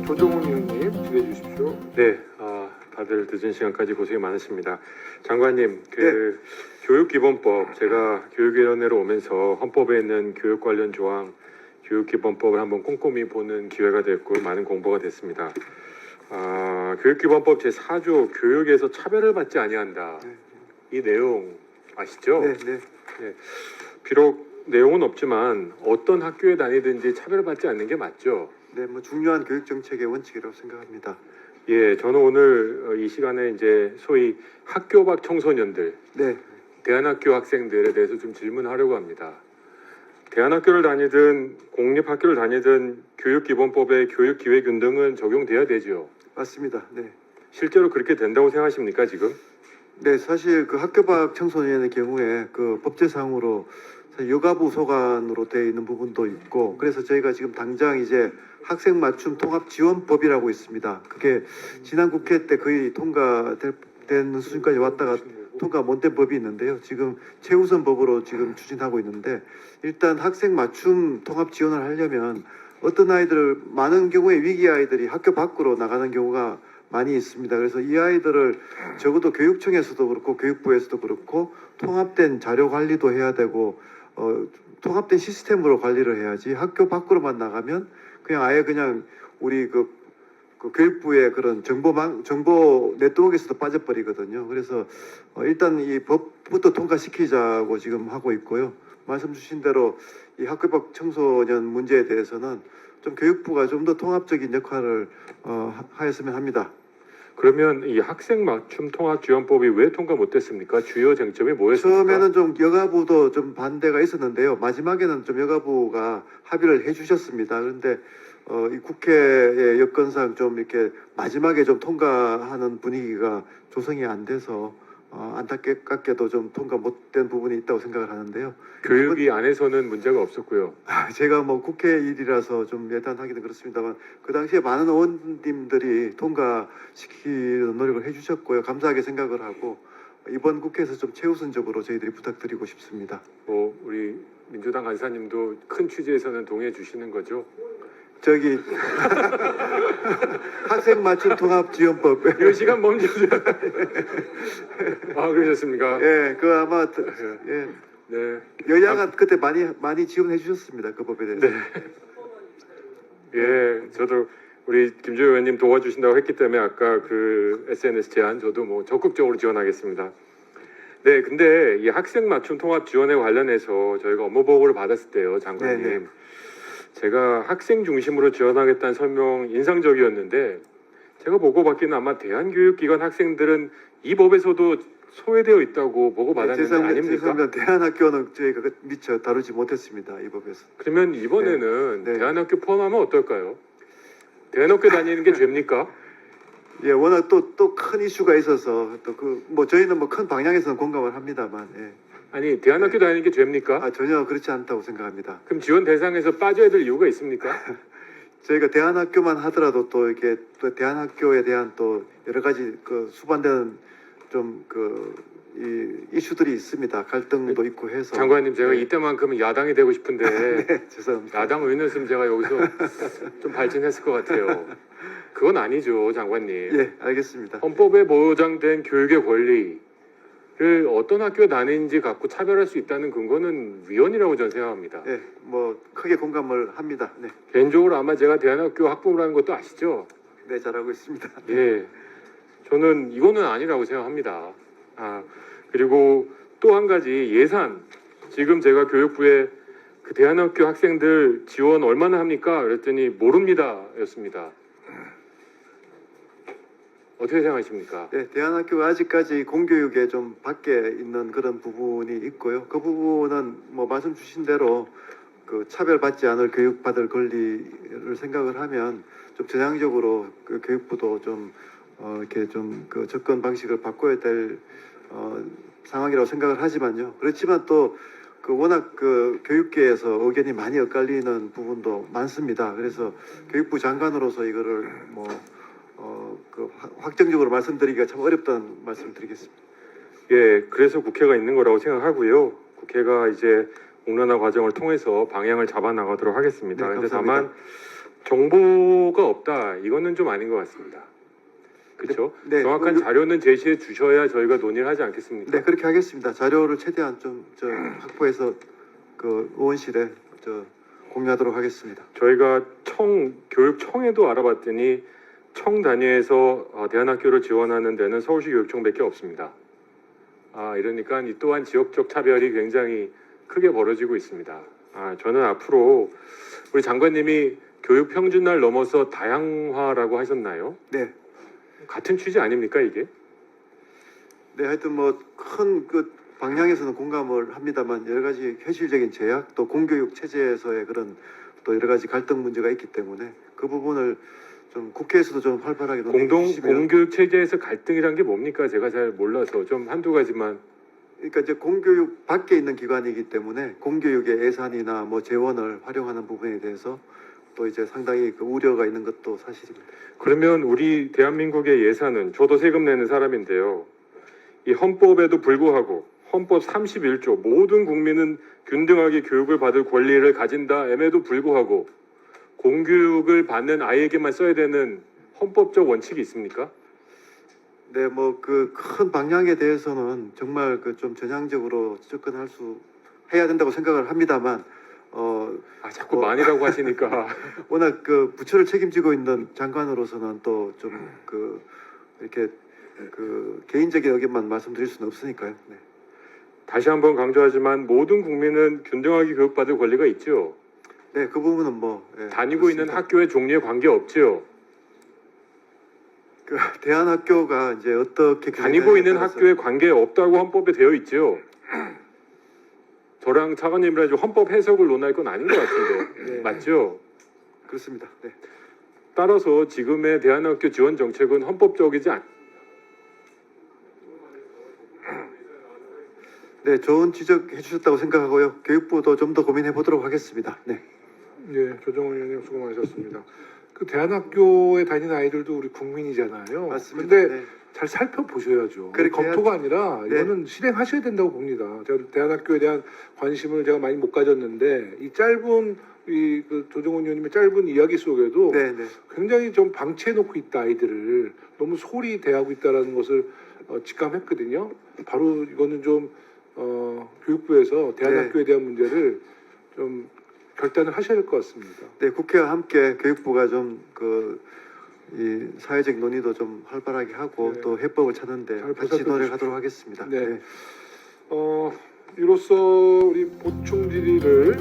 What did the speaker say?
조정훈 의원님 질의해 주십시오. 네, 다들 늦은 시간까지 고생이 많으십니다. 장관님, 교육기본법, 제가 교육위원회로 오면서 헌법에 있는 교육 관련 조항, 교육기본법을 한번 꼼꼼히 보는 기회가 됐고 많은 공부가 됐습니다. 교육기본법 제4조 교육에서 차별을 받지 아니한다. 이 내용 아시죠? 네, 네. 네. 비록 내용은 없지만 어떤 학교에 다니든지 차별받지 않는 게 맞죠? 네, 뭐 중요한 교육 정책의 원칙이라고 생각합니다. 예, 저는 오늘 이 시간에 이제 소위 학교 밖 청소년들, 네, 대안학교 학생들에 대해서 좀 질문하려고 합니다. 대안학교를 다니든 공립학교를 다니든 교육기본법의 교육기획 등은 적용돼야 되죠. 맞습니다. 네, 실제로 그렇게 된다고 생각하십니까 지금? 네, 사실 그 학교 밖 청소년의 경우에 그 법제상으로 여가부 소관으로 되어 있는 부분도 있고, 그래서 저희가 지금 당장 이제 학생 맞춤 통합 지원법이라고 있습니다. 그게 지난 국회 때 거의 통과되는 수준까지 왔다가 통과 못 된 법이 있는데요. 지금 최우선 법으로 지금 추진하고 있는데, 일단 학생 맞춤 통합 지원을 하려면 어떤 아이들, 많은 경우에 위기 아이들이 학교 밖으로 나가는 경우가 많이 있습니다. 그래서 이 아이들을 적어도 교육청에서도 그렇고 교육부에서도 그렇고 통합된 자료 관리도 해야 되고, 통합된 시스템으로 관리를 해야지 학교 밖으로만 나가면 그냥 아예 그냥 우리 그 교육부의 그런 정보 네트워크에서도 빠져버리거든요. 그래서 일단 이 법부터 통과시키자고 지금 하고 있고요. 말씀 주신 대로 이 학교 밖 청소년 문제에 대해서는 좀 교육부가 좀 더 통합적인 역할을 하였으면 합니다. 그러면 이 학생 맞춤 통합 지원법이 왜 통과 못됐습니까? 주요 쟁점이 뭐였습니까? 처음에는 좀 여가부도 좀 반대가 있었는데요. 마지막에는 좀 여가부가 합의를 해주셨습니다. 그런데 이 국회의 여건상 좀 이렇게 마지막에 좀 통과하는 분위기가 조성이 안 돼서 안타깝게도 좀 통과 못된 부분이 있다고 생각을 하는데요. 교육위 안에서는 문제가 없었고요. 제가 뭐 국회 일이라서 좀 예단하기는 그렇습니다만 그 당시에 많은 의원님들이 통과시키는 노력을 해주셨고요. 감사하게 생각을 하고 이번 국회에서 좀 최우선적으로 저희들이 부탁드리고 싶습니다. 우리 민주당 간사님도 큰 취지에서는 동의해 주시는 거죠? 저기 학생 맞춤 통합 지원법. 이 시간 멈추세요. 그러셨습니까? 예, 그 아마 예, 네. 여야가 그때 많이 지원해 주셨습니다. 그 법에 대해서. 네. 예, 저도 우리 김주호 의원님 도와주신다고 했기 때문에 아까 그 SNS 제안 저도 뭐 적극적으로 지원하겠습니다. 네, 근데 이 학생 맞춤 통합 지원에 관련해서 저희가 업무 보고를 받았을 때요, 장관님. 네, 네. 제가 학생 중심으로 지원하겠다는 설명 인상적이었는데 제가 보고받기는 아마 대한교육기관 학생들은 이 법에서도 소외되어 있다고 보고받았는데 아닙니까? 죄송합니다. 대한학교는 저희가 미처 다루지 못했습니다. 이 법에서. 그러면 이번에는 네. 대한학교 포함하면 어떨까요? 대한학교 다니는 게 죄입니까? 예, 워낙 또 큰 이슈가 있어서 또 뭐 저희는 뭐 큰 방향에서는 공감을 합니다만, 예. 아니 대한학교 다니는 게 죄입니까? 전혀 그렇지 않다고 생각합니다. 그럼 지원 대상에서 빠져야 될 이유가 있습니까? 저희가 대한학교만 하더라도 또 이렇게 또 대한학교에 대한 또 여러 가지 그 수반되는 좀 이 이슈들이 있습니다. 갈등도 있고 해서. 장관님 제가 네. 이때만큼은 야당이 되고 싶은데 네, 죄송합니다. 야당 의원이었으면 제가 여기서 좀 발전했을 것 같아요. 그건 아니죠, 장관님. 예, 알겠습니다. 헌법에 보장된 교육의 권리를 어떤 학교에 다니는지 갖고 차별할 수 있다는 근거는 위헌이라고 저는 생각합니다. 예, 뭐 크게 공감을 합니다. 네, 개인적으로 아마 제가 대한학교 학부모라는 것도 아시죠? 네, 잘 알고 있습니다. 예, 저는 이거는 아니라고 생각합니다. 그리고 또 한 가지 예산. 지금 제가 교육부에 그 대한학교 학생들 지원 얼마나 합니까? 그랬더니 모릅니다 였습니다. 어떻게 생각하십니까? 네, 대한학교가 아직까지 공교육에 좀 밖에 있는 그런 부분이 있고요. 그 부분은 뭐 말씀 주신 대로 그 차별받지 않을 교육받을 권리를 생각을 하면 좀 전향적으로 그 교육부도 좀 이렇게 좀 그 접근 방식을 바꿔야 될 상황이라고 생각을 하지만요. 그렇지만 또 그 워낙 그 교육계에서 의견이 많이 엇갈리는 부분도 많습니다. 그래서 교육부 장관으로서 이거를 확정적으로 말씀드리기가 참 어렵다는 말씀드리겠습니다. 예, 그래서 국회가 있는 거라고 생각하고요. 국회가 이제 공론화 과정을 통해서 방향을 잡아 나가도록 하겠습니다. 네, 그런데 감사합니다. 다만 정보가 없다. 이거는 좀 아닌 것 같습니다. 그렇죠? 네, 정확한 그- 자료는 제시해 주셔야 저희가 논의를 하지 않겠습니까? 네, 그렇게 하겠습니다. 자료를 최대한 좀 확보해서 그 의원실에 공유하도록 하겠습니다. 저희가 교육청에도 알아봤더니 청 단위에서 대안학교를 지원하는 데는 서울시 교육청밖에 없습니다. 이러니까 이 또한 지역적 차별이 굉장히 크게 벌어지고 있습니다. 저는 앞으로 우리 장관님이 교육 평준화를 넘어서 다양화라고 하셨나요? 네, 같은 취지 아닙니까 이게? 네, 하여튼 뭐 큰 그 방향에서는 공감을 합니다만 여러 가지 현실적인 제약 또 공교육 체제에서의 그런 또 여러 가지 갈등 문제가 있기 때문에 그 부분을 좀 국회에서도 좀 활발하게 논의해 주시면. 공교육 체제에서 갈등이란 게 뭡니까? 제가 잘 몰라서 좀 한두 가지만. 그러니까 이제 공교육 밖에 있는 기관이기 때문에 공교육의 예산이나 뭐 재원을 활용하는 부분에 대해서 또 이제 상당히 그 우려가 있는 것도 사실입니다. 그러면 우리 대한민국의 예산은, 저도 세금 내는 사람인데요, 이 헌법에도 불구하고 헌법 31조 모든 국민은 균등하게 교육을 받을 권리를 가진다임에도 불구하고 공교육을 받는 아이에게만 써야 되는 헌법적 원칙이 있습니까? 네, 뭐 그 큰 방향에 대해서는 정말 그 좀 전향적으로 접근할 수 해야 된다고 생각을 합니다만 자꾸 많이라고 하시니까. 워낙 그 부처를 책임지고 있는 장관으로서는 또 좀 그 이렇게 그 개인적인 의견만 말씀드릴 수는 없으니까요. 네. 다시 한번 강조하지만 모든 국민은 균등하게 교육받을 권리가 있죠. 네, 그 부분은 뭐 다니고 있는 그렇습니다. 학교의 종류에 관계없죠. 그 대안학교가 이제 어떻게 다니고 있는 따라서- 학교에 관계없다고 헌법에 되어 있죠. 저랑 차관님이랑 좀 헌법 해석을 논할 건 아닌 것 같은데. 네. 맞죠? 그렇습니다. 네. 따라서 지금의 대안학교 지원 정책은 헌법적이지 않. 네, 좋은 지적해 주셨다고 생각하고요. 교육부도 좀 더 고민해 보도록 하겠습니다. 네. 예, 조정원 의원님 수고 많으셨습니다. 그 대안학교에 다니는 아이들도 우리 국민이잖아요. 맞습니다. 근데 네. 잘 살펴보셔야죠. 그렇게 검토가 아니라 네. 이거는 실행하셔야 된다고 봅니다. 제가 대안학교에 대한 관심을 제가 많이 못 가졌는데 이 짧은 그 조정원 의원님의 짧은 이야기 속에도 네, 네. 굉장히 좀 방치해 놓고 있다, 아이들을 너무 소홀히 대하고 있다라는 것을 직감했거든요. 바로 이거는 좀 교육부에서 대안학교에 대한 문제를 좀 결단을 하셔야 될 것 같습니다. 네, 국회와 함께 교육부가 좀 이 사회적 논의도 좀 활발하게 하고 네. 또 해법을 찾는데 잘 같이 보살펴 노력하도록 하겠습니다. 네. 이로써 우리 보충 질의를